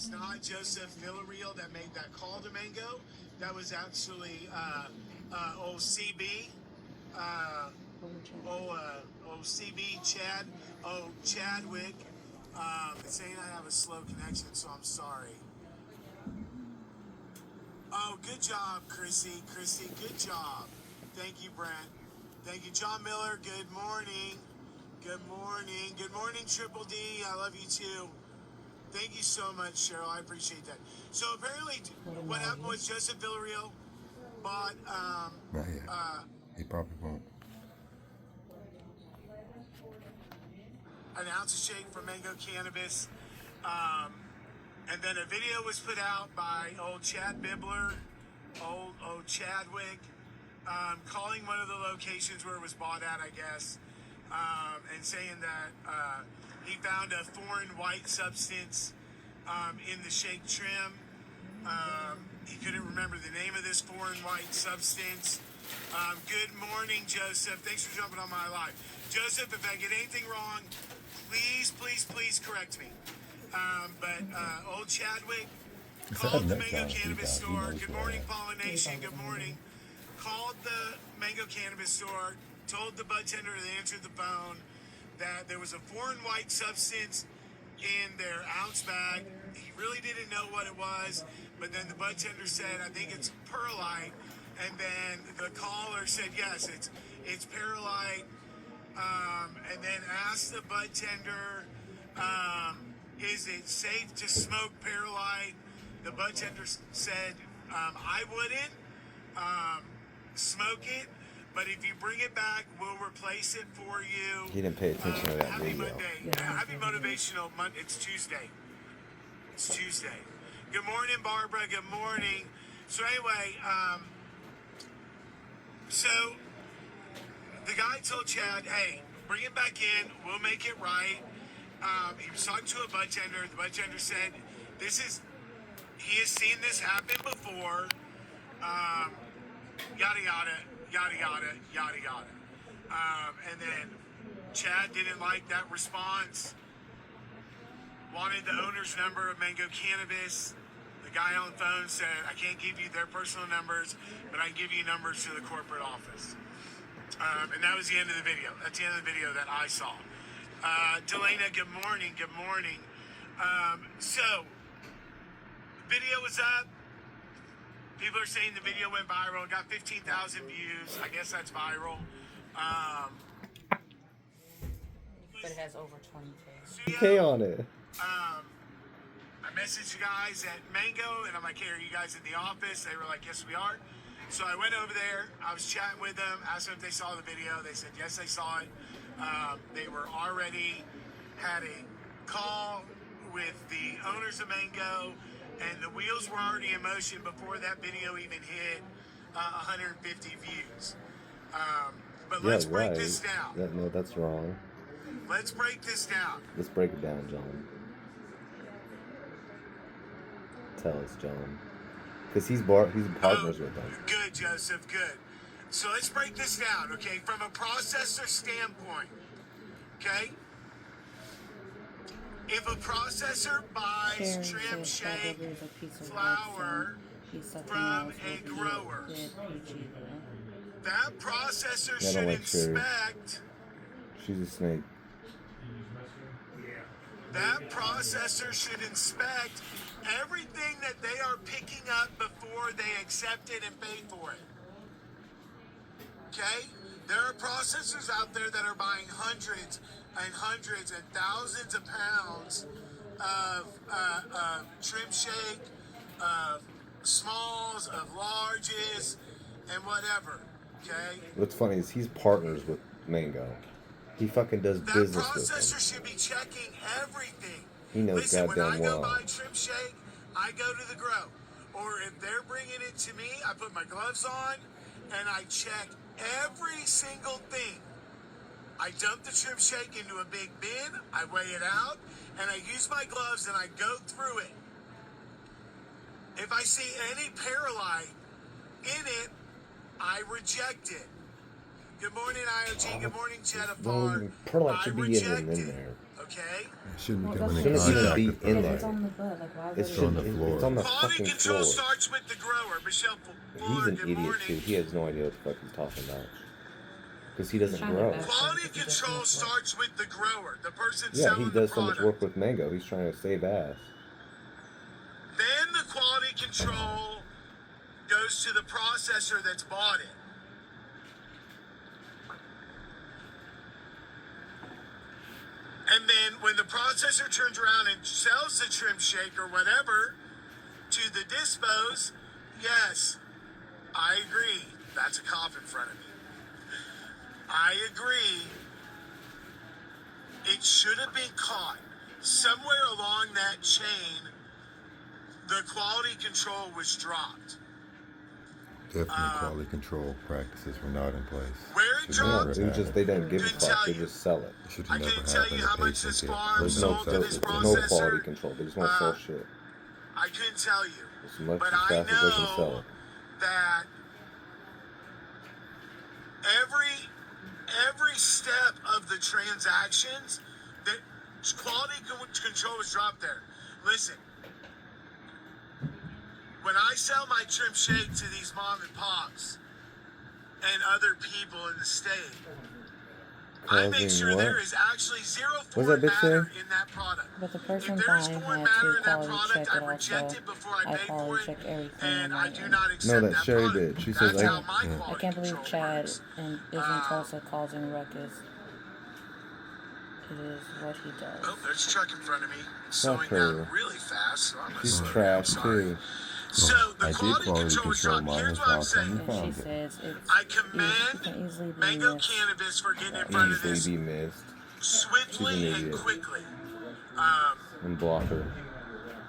It's not Joseph Villarreal that made that call to Mango. That was actually old CB. Uh, old CB Chad. Oh, Chadwick. It's saying I have a slow connection, so I'm sorry. Oh, good job, Chrissy. Chrissy, good job. Thank you, Brent. Thank you, John Miller. Good morning. Good morning. Good morning, Triple D. I love you too. Thank you so much, Cheryl. I appreciate that. So apparently, what happened was Joseph Villarreal bought Not yet. He probably won't. an ounce of shake from Mango Cannabis. And then a video was put out by old Chad Bibler, old Chadwick, calling one of the locations where it was bought at, I guess, and saying that he found a foreign white substance in the shake trim. He couldn't remember the name of this foreign white substance. Good morning, Joseph. Thanks for jumping on my live. Joseph, if I get anything wrong, please correct me. But old Chadwick called the Mango Cannabis store. Good morning, Pollination. Good morning. Called the Mango Cannabis store, told the budtender that answered the phone that there was a foreign white substance in their ounce bag. He really didn't know what it was, but then the budtender said, I think it's perlite. And then the caller said, yes, it's perlite. And then asked the budtender, is it safe to smoke perlite? The budtender said, I wouldn't smoke it, but if you bring it back, we'll replace it for you. He didn't pay attention to that happy video. Monday. Happy motivational Monday. It's Tuesday. It's Tuesday. Good morning, Barbara. Good morning. So anyway, so the guy told Chad, hey, bring it back in. We'll make it right. He was talking to a budtender. The budtender said, he has seen this happen before. Yada, yada, yada, yada, yada, yada. And then Chad didn't like that response. Wanted the owner's number of Mango Cannabis. The guy on the phone said, I can't give you their personal numbers, but I can give you numbers to the corporate office. And that was the end of the video. That's the end of the video that I saw. Delana, good morning. Good morning. So, video was up. People are saying the video went viral. It got 15,000 views. I guess that's viral. But it has over 20K. K on it. I messaged the guys at Mango, and I'm like, hey, are you guys in the office? They were like, yes, we are. So I went over there. I was chatting with them, asked them if they saw the video. They said, yes, they saw it. They were already had a call with the owners of Mango, and the wheels were already in motion before that video even hit 150 views. But let's break this down. No, that's wrong. Let's break this down. Let's break it down, John. Tell us, John. Because he's partners with them. Good, Joseph, good. So let's break this down, okay? From a processor standpoint, okay? If a processor buys trim shake flower from a grower, that processor should inspect. She's a snake. That processor should inspect everything that they are picking up before they accept it and pay for it. Okay? There are processors out there that are buying hundreds and thousands of pounds of trim shake, of smalls, of larges, and whatever. Okay? What's funny is he's partners with Mango. He fucking does business with them. That processor should be checking everything. He knows goddamn well. When I go buy trim shake, I go to the grow. Or if they're bringing it to me, I put my gloves on and I check every single thing. I dump the trim shake into a big bin, I weigh it out, and I use my gloves and I go through it. If I see any perlite in it, I reject it. Good morning, IOG. Good morning, Jetafar. Perlite should be in there. Okay? Shouldn't be Well, coming in Shouldn't even contact be with in the there. It's on the bud. Like, why would It's it? on the shouldn't- floor. It's on the Quality fucking control floor. starts with the grower. Michelle He's Fuller, an good idiot morning. too. He has no idea what the fuck he's talking about. Because he doesn't trying to grow. back- Quality control starts with the grower, the person Yeah, selling he the does so much product. work with Mango. He's trying to save ass. Then the quality control goes to the processor that's bought it. And then when the processor turns around and sells the trim shake or whatever to the dispos, yes, I agree. That's a cop in front of me. I agree. It should have been caught somewhere along that chain. The quality control was dropped. Definitely quality control practices were not in place. Where it Should Yeah, never dropped? have they happened. don't give a Couldn't fuck. tell They you. just sell it. It should I have never couldn't tell happened. you The how much patient this did. farm There's sold no, to this there's no quality processor. control. They just want to sell shit I couldn't tell you. as much But as I fast as they can sell know it. that every step of the transactions, that quality control was dropped there. Listen, when I sell my trim shake to these mom and pops and other people in the state, I make Causing sure what? there is actually zero What's foreign that bitch matter say? in that product. But the If person there is buying foreign had matter to in that quality product, check I it reject also. it before I I pay for quality it, check everything and on I my do end. not accept that Sherry product. did. She That's says, how I- my Yeah. quality I can't believe control Chad works. and is in Tulsa causing ruckus. It is what he does. Oh, there's a truck in front of me. Slowing her. down really fast. So I'm gonna She's slow down. trash Sorry. too. So the I did quality quality control is control dropped. mine Here's as what I'm well. saying. And she Found it. says it's I it commend can easily be Mango missed. Cannabis for getting in front of Easily this be missed swiftly She's an and idiot. quickly. and block her.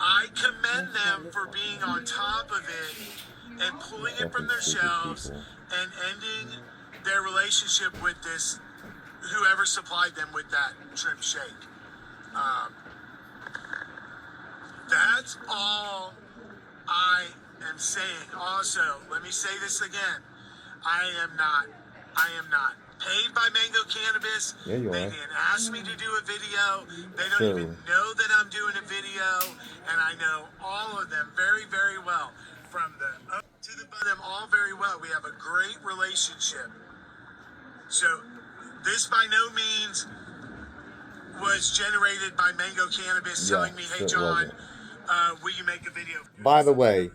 I commend them for being on top of it and pulling it from Fucking their stupid shelves people. and ending their relationship with this whoever supplied them with that trim shake. That's all I am saying. Also, let me say this again. I am not paid by Mango Cannabis. Yeah, you They are. didn't ask me to do a video. They don't Sure. even know that I'm doing a video, and I know all of them very, very well. From the up to the bottom, all very well. We have a great relationship. So this by no means was generated by Mango Cannabis telling me, "Hey it John, wasn't. will you make a video?" By the way,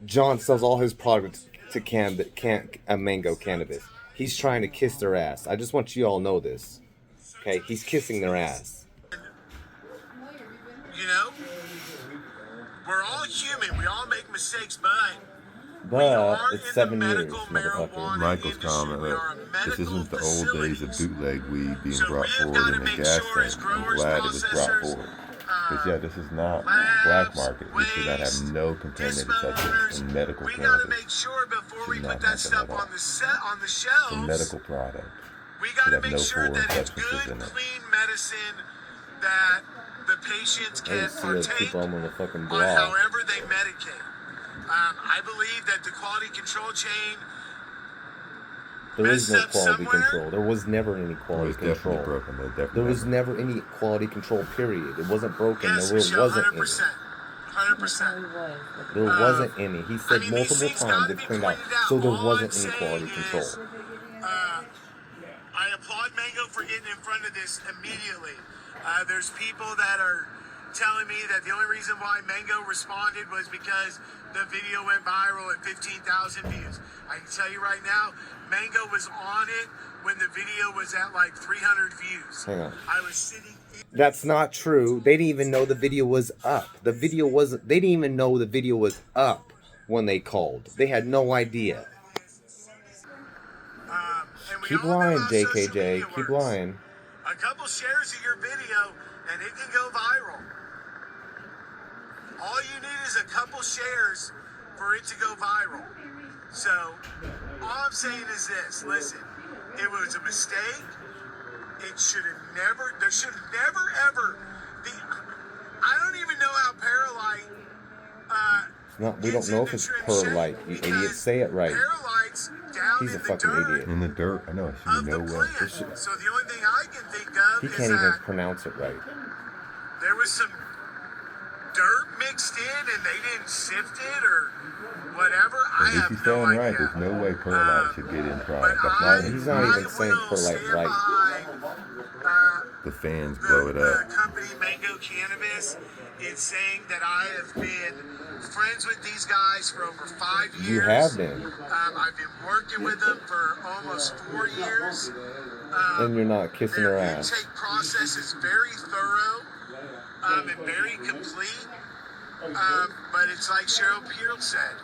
John sells all his products to Mango Cannabis. He's trying to kiss their ass. I just want you all to know this. Okay, he's kissing their ass. You know, we're all human. We all make mistakes, but But it's 7 years, marijuana motherfucker. Michael's industry. comment, We are a look, this medical isn't the old days of facilities. bootleg weed being So brought we have forward gotta in the make gas sure as tank. I'm growers, glad it was brought processors, forward. Because yeah, this is not labs, black market. We should not waste, have no contaminated substance in medical we gotta cannabis. make sure before we Should put not that happen stuff at all. on the on the It's a shelves. medical product. We Should gotta have make no sure foreign that it's substances good, in it. clean medicine that the patients I can just see those partake people on the fucking on block. however they medicate. I believe that the quality control chain There is no messed up quality somewhere. control. There was never any It quality was definitely control. broken. They definitely There was never any quality control, period. It wasn't broken. yes, There Michelle, wasn't any. 100%. That's 100%. how he was. But There wasn't any. He said these multiple things times gotta it be cleaned out. pointed out. So there All wasn't I'm any quality saying control. is, I applaud Mango for getting in front of this immediately. There's people that are telling me that the only reason why Mango responded was because the video went viral at 15,000 views. I can tell you right now, Mango was on it when the video was at like 300 views. Hang on. I was sitting in That's not true. They didn't even know the video was up. The video wasn't. They didn't even know the video was up when they called. They had no idea. and we Keep all know lying, how social JKJ. media Keep works. lying. A couple shares of your video and it can go viral. All you need is a couple shares for it to go viral. So, all I'm saying is this. Listen, it was a mistake. It should have never, there should have never ever be, I don't even know how Paralite, We don't know if it's perlite. You idiot. Say it right. Paralite's down He's in a the fucking dirt idiot. in the dirt. I know. It should of be the no way. plant. So the only thing I can think Gov He is can't even that pronounce it right. there was some dirt mixed in and they didn't sift it or whatever. At I least have he's no saying right. idea. There's no way perlite should get in But product. That's not He's not even saying will perlite stand right. behind the fans blow it up. the company Mango Cannabis in saying that I have been friends with these guys for over 5 years. You have been. I've been working with them for almost 4 years. And you're not kissing her Their ass. intake process is very thorough and very complete. But it's like Cheryl Pearl said.